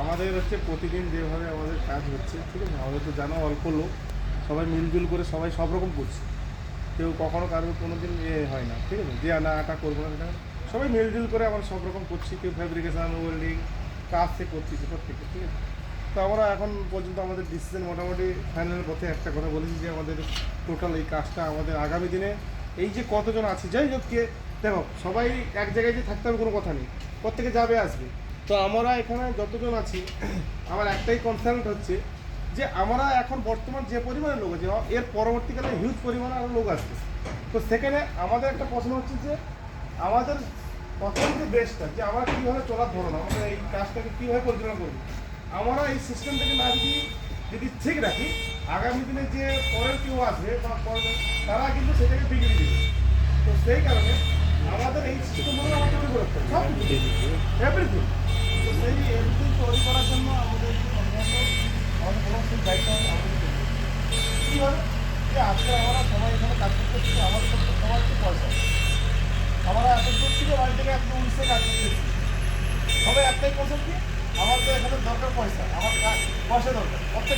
আমাদের হচ্ছে প্রতিদিন যেভাবে আমাদের কাজ হচ্ছে, ঠিক আছে, আমাদের তো জানো অল্প লোক, সবাই মিলজুল করে সবাই সব রকম করছে। কেউ কখনো কারোর কোনো দিন হয় না, ঠিক আছে, যে না এটা করবো না সেটা, সবাই মিলজুল করে আমরা সব রকম করছি। কেউ ফ্যাব্রিকেশান, ওয়েল্ডিং কাজ সে করতেছি প্রত্যেকে, ঠিক আছে। তো আমরা এখন পর্যন্ত আমাদের ডিসিশন মোটামুটি ফাইনাল পথে একটা কথা বলেছি যে আমাদের টোটাল এই কাজটা আমাদের আগামী দিনে এই যে কতজন আছে যাই হোক কে, দেখো সবাই এক জায়গায় যে থাকতে হবে কোনো কথা নেই, প্রত্যেকে যাবে আসবে। তো আমরা এখানে যতজন আছি আমার একটাই কনসার্ন হচ্ছে যে আমরা এখন বর্তমান যে পরিমাণে লোক আছে এর পরবর্তীকালে হিউজ পরিমাণে আরও লোক আসবে। তো সেখানে আমাদের একটা প্রশ্ন হচ্ছে যে আমাদের প্রথম যে বেস্টটা যে আমরা কীভাবে চলার ধরুন আমাদের এই কাজটাকে কীভাবে পরিচালনা করবো, আমরা এই সিস্টেমটাকে না যদি ঠিক রাখি, আগামী দিনে যে পরের কেউ আসবে বা পরের তারা কিন্তু সেটাকে বিগড়ে দিবে। তো সেই কারণে আমাদের এই সিস্টেমগুলো আমাদের তৈরি করতে হবে, সব এভরিথিং। তো সেই এভরিথিং তৈরি করার জন্য আমাদের আমাদের অবশ্যই দায়িত্ব আমাদের কীভাবে যে আজকে আমরা সবাই এখানে কাজ করতেছি, আমাদের কাছে সবার হচ্ছে পয়সা। আমরা এত দূর থেকে বাড়ি থেকে এত উনিশে কাজ করতেছি, সবাই একটাই কনসেপ্ট কি আমার তো এখানে দরকার পয়সা, আমার পয়সা দরকার প্রত্যেক